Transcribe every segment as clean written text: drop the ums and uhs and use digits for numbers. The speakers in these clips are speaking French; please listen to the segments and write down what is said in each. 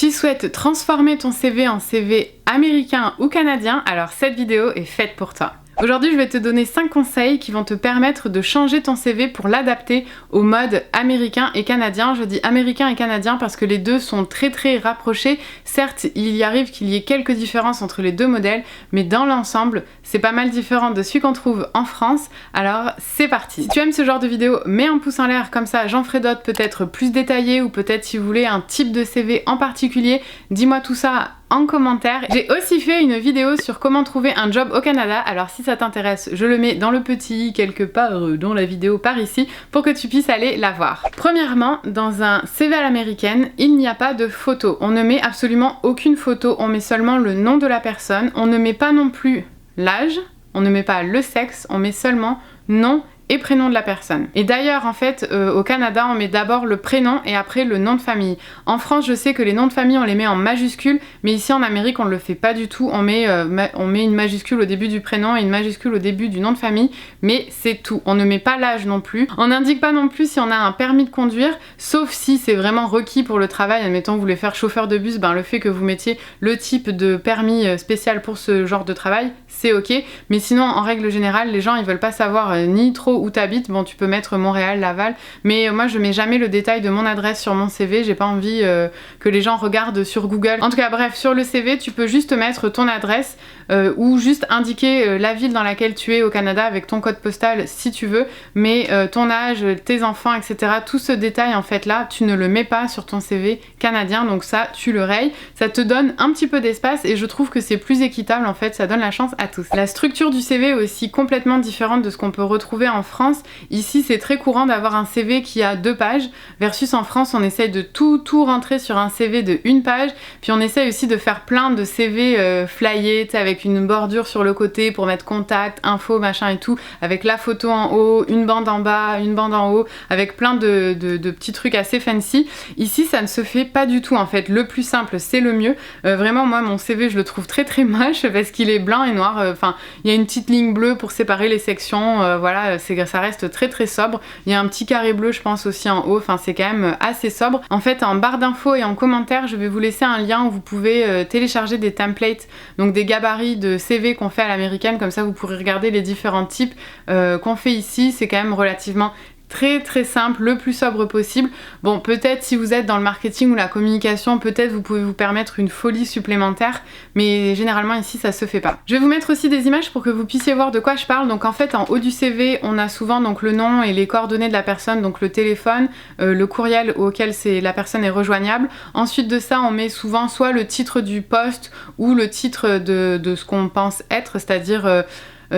Tu souhaites transformer ton CV en CV américain ou canadien, alors cette vidéo est faite pour toi. Aujourd'hui, je vais te donner 5 conseils qui vont te permettre de changer ton CV pour l'adapter au mode américain et canadien. Je dis américain et canadien parce que les deux sont très rapprochés. Certes, il y arrive qu'il y ait quelques différences entre les deux modèles, mais dans l'ensemble, c'est pas mal différent de celui qu'on trouve en France. Alors, c'est parti. Si tu aimes ce genre de vidéo, mets un pouce en l'air, comme ça j'en ferai d'autres peut-être plus détaillées, ou peut-être si vous voulez un type de CV en particulier, dis-moi tout ça en commentaire. J'ai aussi fait une vidéo sur comment trouver un job au Canada, alors si ça t'intéresse, je le mets dans le petit quelque part dans la vidéo par ici pour que tu puisses aller la voir. Premièrement, dans un CV à l'américaine, il n'y a pas de photo. On ne met absolument aucune photo, on met seulement le nom de la personne, on ne met pas non plus l'âge, on ne met pas le sexe, on met seulement nom et prénom de la personne. Et d'ailleurs en fait au Canada on met d'abord le prénom et après le nom de famille. En France je sais que les noms de famille on les met en majuscule, mais ici en Amérique on le fait pas du tout, on met une majuscule au début du prénom et une majuscule au début du nom de famille, mais c'est tout. On ne met pas l'âge non plus, on n'indique pas non plus si on a un permis de conduire, sauf si c'est vraiment requis pour le travail. Admettons vous voulez faire chauffeur de bus, ben le fait que vous mettiez le type de permis spécial pour ce genre de travail, c'est ok, mais sinon en règle générale les gens ils veulent pas savoir ni trop où t'habites. Bon, tu peux mettre Montréal, Laval, mais moi je mets jamais le détail de mon adresse sur mon CV, j'ai pas envie que les gens regardent sur Google. En tout cas bref, sur le CV tu peux juste mettre ton adresse ou juste indiquer la ville dans laquelle tu es au Canada avec ton code postal si tu veux, mais ton âge, tes enfants, etc. Tout ce détail en fait là, tu ne le mets pas sur ton CV canadien, donc ça tu le rayes. Ça te donne un petit peu d'espace et je trouve que c'est plus équitable en fait, ça donne la chance à tous. La structure du CV est aussi complètement différente de ce qu'on peut retrouver en France. Ici c'est très courant d'avoir un CV qui a 2 pages versus en France on essaye de tout rentrer sur un CV de 1 page, puis on essaye aussi de faire plein de CV flyés avec une bordure sur le côté pour mettre contact, info, machin et tout, avec la photo en haut, une bande en bas, une bande en haut, avec plein de petits trucs assez fancy. Ici ça ne se fait pas du tout en fait, le plus simple c'est le mieux. Vraiment moi mon CV je le trouve très moche parce qu'il est blanc et noir, enfin il y a une petite ligne bleue pour séparer les sections, voilà, ça reste très sobre. Il y a un petit carré bleu je pense aussi en haut, enfin c'est quand même assez sobre. En fait en barre d'infos et en commentaire je vais vous laisser un lien où vous pouvez télécharger des templates, donc des gabarits de CV qu'on fait à l'américaine, comme ça vous pourrez regarder les différents types qu'on fait ici. C'est quand même relativement très simple, le plus sobre possible. Bon, peut-être si vous êtes dans le marketing ou la communication, peut-être vous pouvez vous permettre une folie supplémentaire, mais généralement ici ça se fait pas. Je vais vous mettre aussi des images pour que vous puissiez voir de quoi je parle. Donc en fait en haut du CV on a souvent donc le nom et les coordonnées de la personne, donc le téléphone, le courriel auquel la personne est rejoignable. Ensuite de ça on met souvent soit le titre du poste ou le titre de ce qu'on pense être, c'est-à-dire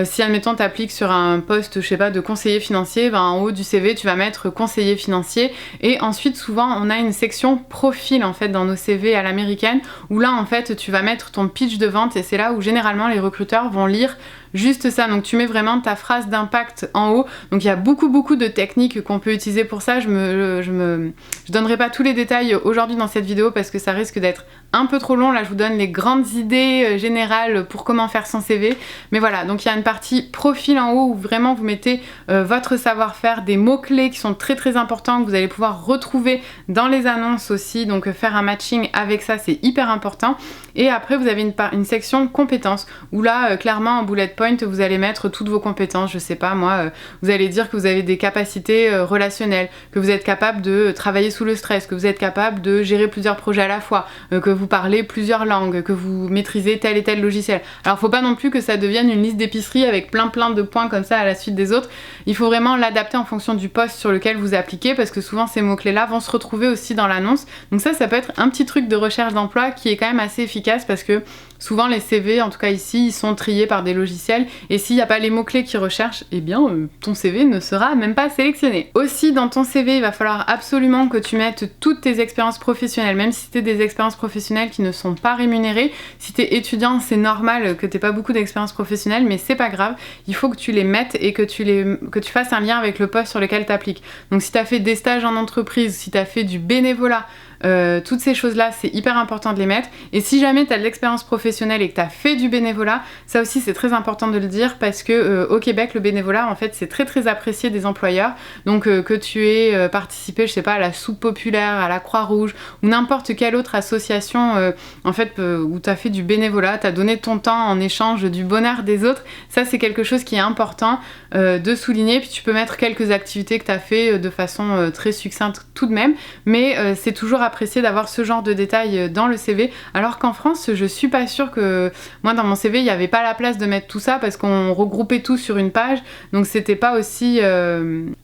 si admettons t'appliques sur un poste, je sais pas, de conseiller financier, ben en haut du CV tu vas mettre conseiller financier. Et ensuite souvent on a une section profil en fait dans nos CV à l'américaine, où là en fait tu vas mettre ton pitch de vente et c'est là où généralement les recruteurs vont lire juste ça. Donc tu mets vraiment ta phrase d'impact en haut. Donc il y a beaucoup de techniques qu'on peut utiliser pour ça. Je donnerai pas tous les détails aujourd'hui dans cette vidéo parce que ça risque d'être un peu trop long. Là je vous donne les grandes idées générales pour comment faire son CV. Mais voilà, donc il y a une partie profil en haut où vraiment vous mettez votre savoir-faire, des mots-clés qui sont très importants que vous allez pouvoir retrouver dans les annonces aussi. Donc faire un matching avec ça c'est hyper important. Et après vous avez une section compétences où là clairement en bullet point vous allez mettre toutes vos compétences. Je sais pas moi, vous allez dire que vous avez des capacités relationnelles, que vous êtes capable de travailler sous le stress, que vous êtes capable de gérer plusieurs projets à la fois, que vous parlez plusieurs langues, que vous maîtrisez tel et tel logiciel. Alors faut pas non plus que ça devienne une liste d'épicerie avec plein de points comme ça à la suite des autres. Il faut vraiment l'adapter en fonction du poste sur lequel vous appliquez, parce que souvent ces mots-clés là vont se retrouver aussi dans l'annonce. Donc ça peut être un petit truc de recherche d'emploi qui est quand même assez efficace, parce que souvent les CV, en tout cas ici, ils sont triés par des logiciels et s'il n'y a pas les mots-clés qu'ils recherchent, eh bien ton CV ne sera même pas sélectionné. Aussi dans ton CV, il va falloir absolument que tu mettes toutes tes expériences professionnelles, même si c'était des expériences professionnelles qui ne sont pas rémunérées. Si t'es étudiant, c'est normal que t'aies pas beaucoup d'expériences professionnelles, mais c'est pas grave, il faut que tu les mettes et que tu fasses un lien avec le poste sur lequel t'appliques. Donc si t'as fait des stages en entreprise, si t'as fait du bénévolat, toutes ces choses-là, c'est hyper important de les mettre. Et si jamais tu as de l'expérience professionnelle et que tu as fait du bénévolat, ça aussi c'est très important de le dire parce que au Québec, le bénévolat, en fait, c'est très très apprécié des employeurs. Donc que tu aies participé, je sais pas, à la Soupe Populaire, à la Croix-Rouge ou n'importe quelle autre association en fait, où tu as fait du bénévolat, tu as donné ton temps en échange du bonheur des autres, ça c'est quelque chose qui est important de souligner. Puis tu peux mettre quelques activités que tu as fait de façon très succincte tout de même, mais c'est toujours apprécié d'avoir ce genre de détails dans le CV, alors qu'en France, je suis pas sûre que... Moi, dans mon CV, il n'y avait pas la place de mettre tout ça parce qu'on regroupait tout sur une page, donc c'était pas aussi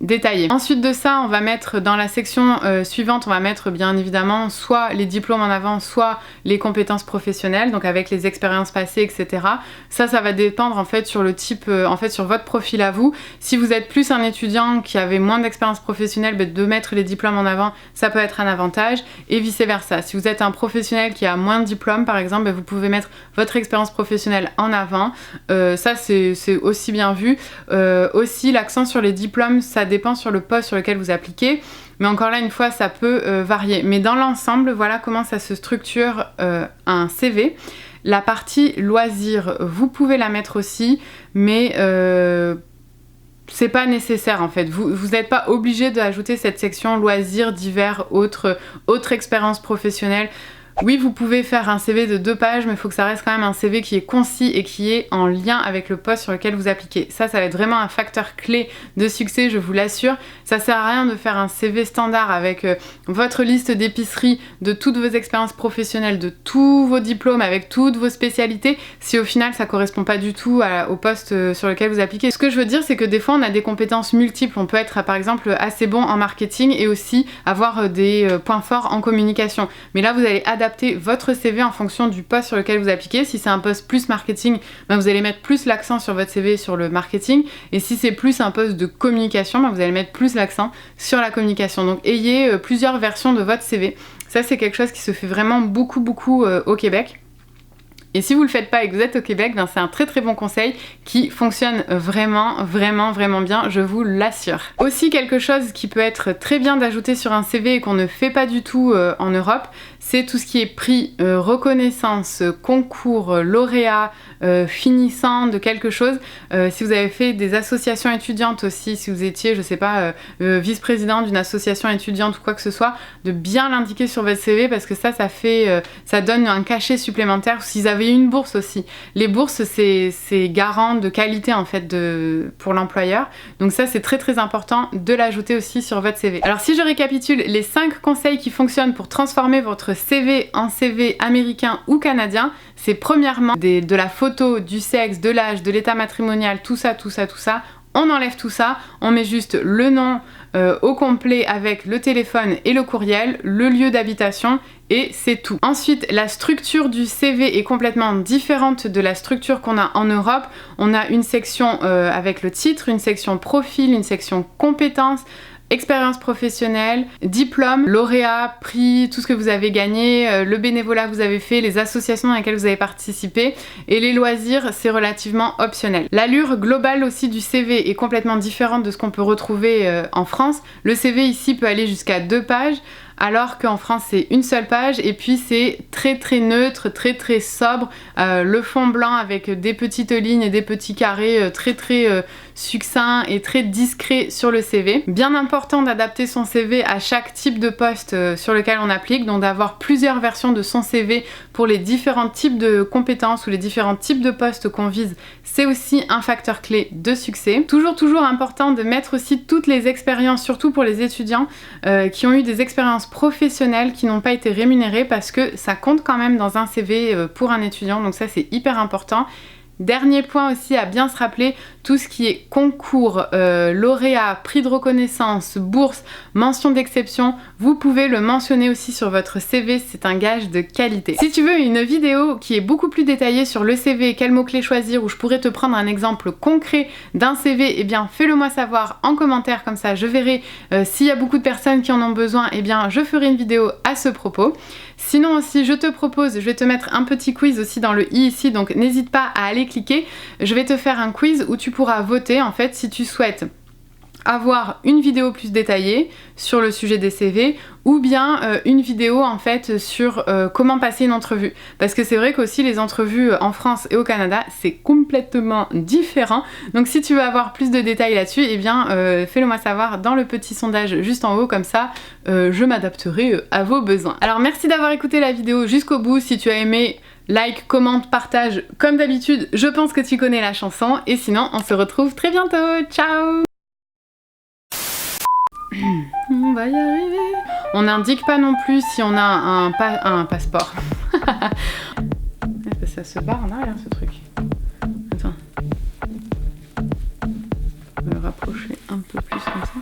détaillé. Ensuite de ça, on va mettre dans la section suivante, on va mettre bien évidemment soit les diplômes en avant, soit les compétences professionnelles, donc avec les expériences passées, etc. Ça va dépendre en fait sur le type, en fait sur votre profil à vous. Si vous êtes plus un étudiant qui avait moins d'expérience professionnelle, de mettre les diplômes en avant, ça peut être un avantage, et vice versa. Si vous êtes un professionnel qui a moins de diplômes par exemple, vous pouvez mettre votre expérience professionnelle en avant. Ça c'est aussi bien vu. Aussi l'accent sur les diplômes, ça dépend sur le poste sur lequel vous appliquez, mais encore là une fois ça peut varier. Mais dans l'ensemble, voilà comment ça se structure un CV. La partie loisirs, vous pouvez la mettre aussi, mais c'est pas nécessaire en fait. Vous n'êtes pas obligé d'ajouter cette section loisirs, divers, autres expériences professionnelles. Oui, vous pouvez faire un CV de 2 pages, mais il faut que ça reste quand même un CV qui est concis et qui est en lien avec le poste sur lequel vous appliquez. Ça va être vraiment un facteur clé de succès, je vous l'assure. Ça sert à rien de faire un CV standard avec votre liste d'épicerie, de toutes vos expériences professionnelles, de tous vos diplômes, avec toutes vos spécialités, si au final ça correspond pas du tout au poste sur lequel vous appliquez. Ce que je veux dire, c'est que des fois on a des compétences multiples. On peut être par exemple assez bon en marketing et aussi avoir des points forts en communication. Mais là, vous allez adapter votre CV en fonction du poste sur lequel vous appliquez. Si c'est un poste plus marketing, vous allez mettre plus l'accent sur votre CV sur le marketing, et si c'est plus un poste de communication, vous allez mettre plus l'accent sur la communication. Donc ayez plusieurs versions de votre CV. Ça c'est quelque chose qui se fait vraiment beaucoup au Québec. Et si vous le faites pas et que vous êtes au Québec, c'est un très bon conseil qui fonctionne vraiment bien, je vous l'assure. Aussi quelque chose qui peut être très bien d'ajouter sur un CV et qu'on ne fait pas du tout en Europe, c'est tout ce qui est prix, reconnaissance, concours, lauréat, finissant de quelque chose. Si vous avez fait des associations étudiantes aussi, si vous étiez, je sais pas, vice-président d'une association étudiante ou quoi que ce soit, de bien l'indiquer sur votre CV parce que ça donne un cachet supplémentaire. S'ils avaient une bourse aussi. Les bourses, c'est garant de qualité en fait pour l'employeur. Donc ça, c'est très important de l'ajouter aussi sur votre CV. Alors si je récapitule les 5 conseils qui fonctionnent pour transformer votre CV en CV américain ou canadien, c'est premièrement de la photo, du sexe, de l'âge, de l'état matrimonial, tout ça. On enlève tout ça, on met juste le nom au complet avec le téléphone et le courriel, le lieu d'habitation et c'est tout. Ensuite, la structure du CV est complètement différente de la structure qu'on a en Europe. On a une section avec le titre, une section profil, une section compétences, expérience professionnelle, diplôme, lauréat, prix, tout ce que vous avez gagné, le bénévolat que vous avez fait, les associations dans lesquelles vous avez participé, et les loisirs, c'est relativement optionnel. L'allure globale aussi du CV est complètement différente de ce qu'on peut retrouver en France. Le CV ici peut aller jusqu'à 2 pages, alors qu'en France c'est une seule page, et puis c'est très neutre, très sobre, le fond blanc avec des petites lignes et des petits carrés très succinct et très discret sur le CV. Bien important d'adapter son CV à chaque type de poste sur lequel on applique, donc d'avoir plusieurs versions de son CV pour les différents types de compétences ou les différents types de postes qu'on vise. C'est aussi un facteur clé de succès. Toujours important de mettre aussi toutes les expériences, surtout pour les étudiants qui ont eu des expériences professionnelles qui n'ont pas été rémunérées, parce que ça compte quand même dans un CV pour un étudiant, donc ça c'est hyper important. Dernier point aussi à bien se rappeler, tout ce qui est concours, lauréat, prix de reconnaissance, bourse, mention d'exception, vous pouvez le mentionner aussi sur votre CV, c'est un gage de qualité. Si tu veux une vidéo qui est beaucoup plus détaillée sur le CV, quels mots-clés choisir, où je pourrais te prendre un exemple concret d'un CV, eh bien fais-le moi savoir en commentaire, comme ça je verrai s'il y a beaucoup de personnes qui en ont besoin, eh bien je ferai une vidéo à ce propos. Sinon aussi, je te propose, je vais te mettre un petit quiz aussi dans le i ici, donc n'hésite pas à aller cliquer. Je vais te faire un quiz où tu pourras voter en fait si tu souhaites avoir une vidéo plus détaillée sur le sujet des CV ou bien une vidéo en fait sur comment passer une entrevue, parce que c'est vrai qu'aussi les entrevues en France et au Canada c'est complètement différent, donc si tu veux avoir plus de détails là-dessus, eh bien fais-le moi savoir dans le petit sondage juste en haut, comme ça je m'adapterai à vos besoins. Alors merci d'avoir écouté la vidéo jusqu'au bout. Si tu as aimé, like, commente, partage, comme d'habitude, je pense que tu connais la chanson, et sinon on se retrouve très bientôt, ciao. On va y arriver. On n'indique pas non plus si on a un passeport. Ça se barre en arrière ce truc. Attends. On va le rapprocher un peu plus comme ça.